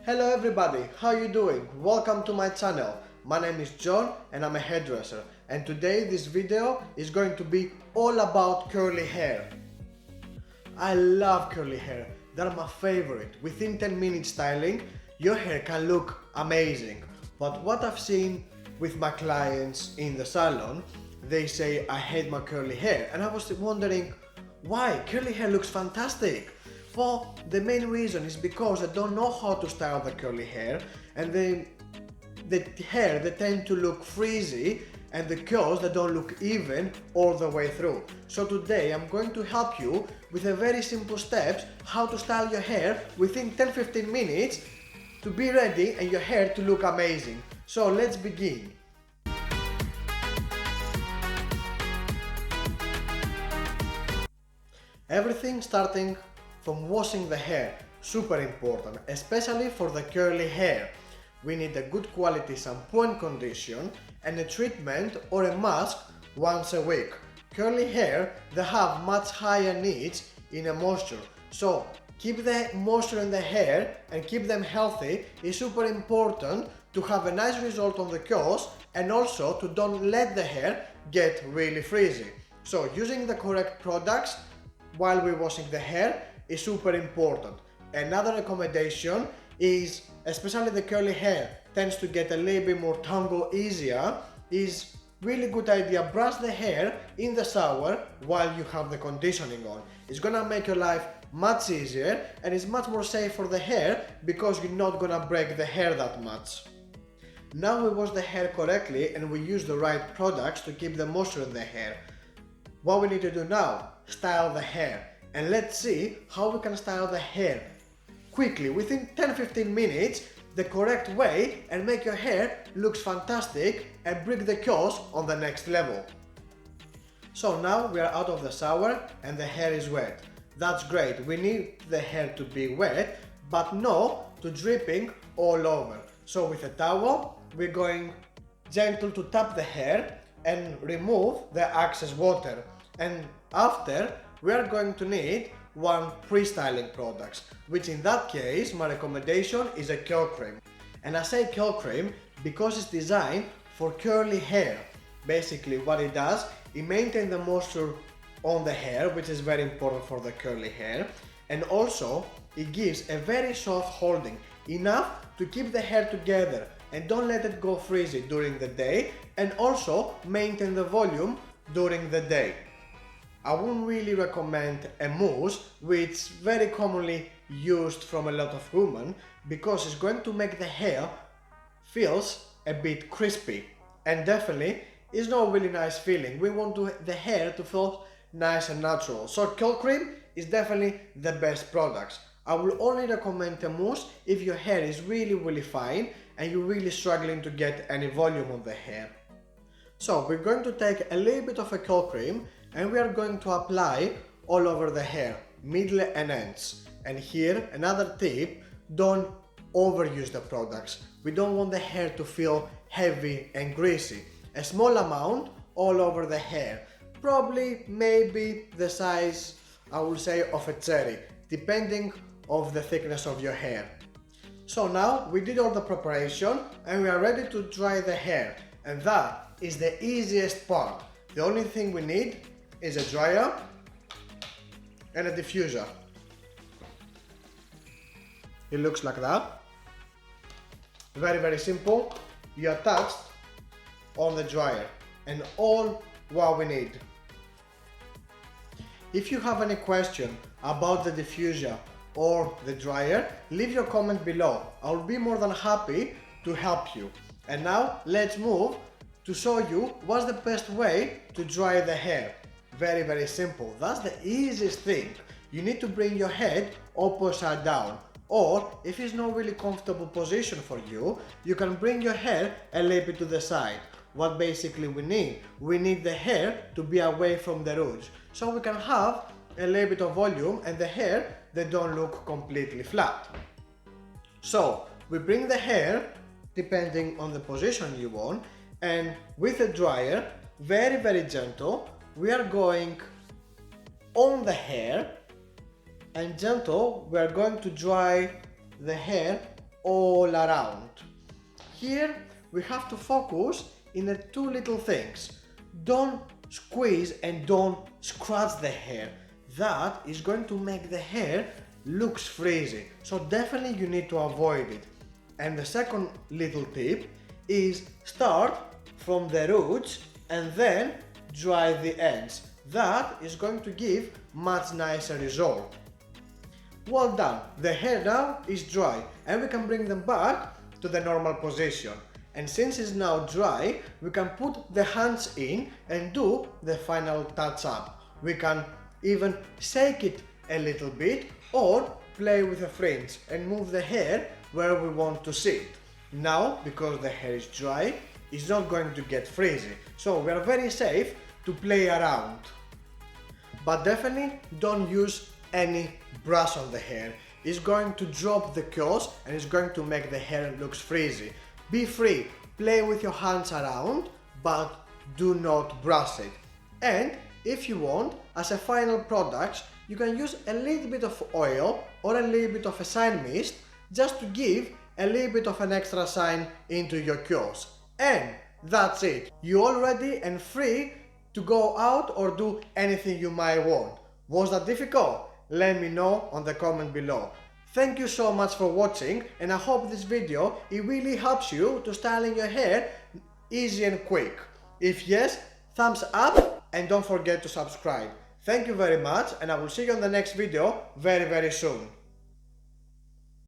Hello everybody, how you doing? Welcome to my channel. My name is John and I'm a hairdresser, and today this video is going to be all about curly hair. I love curly hair, they're my favorite. Within 10 minutes styling, your hair can look amazing. But what I've seen with my clients in the salon, they say I hate my curly hair, and I was wondering why. Curly hair looks fantastic. Well, the main reason is because they don't know how to style the curly hair, and the hair they tend to look frizzy, and the curls they don't look even all the way through. So today I'm going to help you with a very simple steps how to style your hair within 10-15 minutes to be ready and your hair to look amazing. So let's begin. Everything starting from washing the hair, super important, especially for the curly hair. We need a good quality shampoo and condition and a treatment or a mask once a week. Curly hair, they have much higher needs in a moisture, so keep the moisture in the hair and keep them healthy is super important to have a nice result on the curls, and also to don't let the hair get really frizzy. So using the correct products while we're washing the hair is super important. Another recommendation is, especially the curly hair tends to get a little bit more tangle easier, is really good idea brush the hair in the shower while you have the conditioning on. It's gonna make your life much easier and it's much more safe for the hair because you're not gonna break the hair that much. Now we wash the hair correctly and we use the right products to keep the moisture in the hair. What we need to do now, style the hair. And let's see how we can style the hair quickly within 10-15 minutes the correct way and make your hair looks fantastic and bring the curls on the next level. So now we are out of the shower and the hair is wet. That's great, we need the hair to be wet but not to dripping all over. So with a towel we're going gentle to tap the hair and remove the excess water, and after we are going to need one pre-styling products, which in that case my recommendation is a curl cream. And I say curl cream because it's designed for curly hair. Basically what it does, it maintains the moisture on the hair, which is very important for the curly hair, and also it gives a very soft holding, enough to keep the hair together and don't let it go frizzy during the day, and also maintain the volume during the day. I wouldn't really recommend a mousse, which is very commonly used from a lot of women, because it's going to make the hair feels a bit crispy, and definitely is not really nice feeling. We want the hair to feel nice and natural. So curl cream is definitely the best products. I will only recommend a mousse if your hair is really fine and you're really struggling to get any volume on the hair. So we're going to take a little bit of a curl cream and we are going to apply all over the hair, middle and ends. And here another tip, don't overuse the products. We don't want the hair to feel heavy and greasy. A small amount all over the hair, probably maybe the size, I will say, of a cherry, depending on the thickness of your hair. So now we did all the preparation and we are ready to dry the hair, and that is the easiest part. The only thing we need is a dryer and a diffuser. It looks like that. Very simple. You attach on the dryer, and all what we need. If you have any question about the diffuser or the dryer, leave your comment below. I'll be more than happy to help you. And now let's move to show you what's the best way to dry the hair. Very simple. That's the easiest thing. You need to bring your head upside down, or if it's not really comfortable position for you, you can bring your hair a little bit to the side. What basically we need the hair to be away from the roots, so we can have a little bit of volume and the hair they don't look completely flat. So we bring the hair depending on the position you want, and with a dryer, very gentle, we are going on the hair, and gentle we are going to dry the hair all around. Here we have to focus in the two little things. Don't squeeze and don't scratch the hair. That is going to make the hair looks frizzy, so definitely you need to avoid it. And the second little tip is start from the roots and then dry the ends. That is going to give much nicer result. Well done, the hair now is dry and we can bring them back to the normal position. And since it's now dry, we can put the hands in and do the final touch up. We can even shake it a little bit or play with the fringe and move the hair where we want to see it. Now, because the hair is dry, it's not going to get frizzy, so we are very safe to play around. But definitely don't use any brush on the hair. It's going to drop the curls and it's going to make the hair looks frizzy. Be free, play with your hands around, but do not brush it. And if you want, as a final product, you can use a little bit of oil or a little bit of a shine mist just to give a little bit of an extra shine into your curls. And that's it. You're all ready and free to go out or do anything you might want. Was that difficult? Let me know on the comment below. Thank you so much for watching, and I hope this video it really helps you to styling your hair easy and quick. If yes, thumbs up and don't forget to subscribe. Thank you very much, and I will see you on the next video very soon.